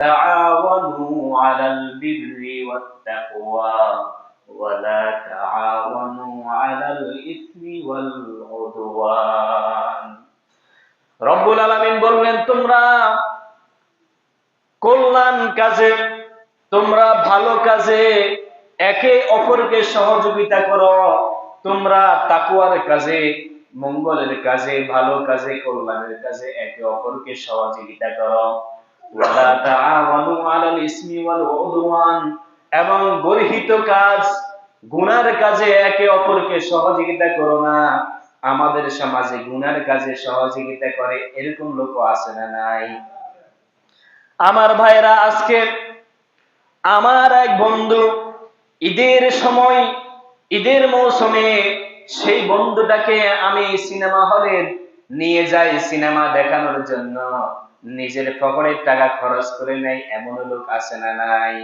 تعاونوا على البر والتقوى ولا تعاونوا على الإثم والعدوان রব্বুল আলামিন বললেন তোমরা কল্যাণ কাজে, তোমরা ভালো কাজে একে অপরকে সহযোগিতা করো, তোমরা তাকওয়ার কাজে, মঙ্গলের কাজে, ভালো কাজে, কল্যাণের কাজে একে অপরকে সহযোগিতা করো। ওয়ালা তাআওয়ানু আলাল ইসমি ওয়াল উদওয়ান, এবং গর্হিত কাজ, গুনার কাজে একে অপরকে সহযোগিতা করো না। আমাদের সমাজে গুনার কাজে সহযোগিতা করে এরকম লোক আছে না নাই? আমার ভাইরা, আজকে আমার এক বন্ধু ঈদের সময়, ঈদের মৌসুমে সেই বন্ধুটাকে আমি সিনেমা হলে নিয়ে যাই সিনেমা দেখানোর জন্য, নিজের পকেটের টাকা খরচ করে নেয় এমন লোক আছে না নাই?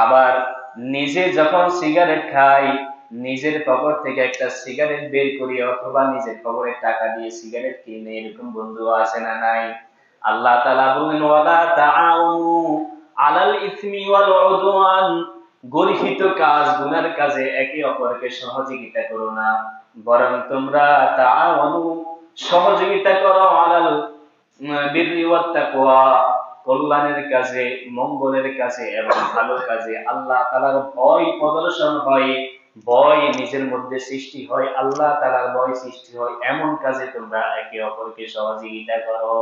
আবার নিজে যখন সিগারেট খাই, নিজের পকেট থেকে একটা সিগারেট বের করি অথবা নিজের পকেটের টাকা দিয়ে সিগারেট কিনে এরকম বন্ধু আছে না নাই? আল্লাহ তাআলা বলেন ওয়ালা তাআউনু আলাল ইসমি ওয়াল উদওয়ান, গর্হিত কাজ, গুনার কাজে একে অপরকে সহযোগিতা করো না, বরং তোমরা তাআওয়ানু, সহযোগিতা করো আলাল বিররি ওয়াত তাকওয়া, কল্যাণের কাজে, মঙ্গলের কাজে এবং ভালো কাজে। আল্লাহ তাআলার ভয় প্রদর্শন হয়, ভয় নিজের মধ্যে সৃষ্টি হয়, আল্লাহ তাআলার ভয় সৃষ্টি হয়, এমন কাজে তোমরা একে অপরকে সহযোগিতা করো।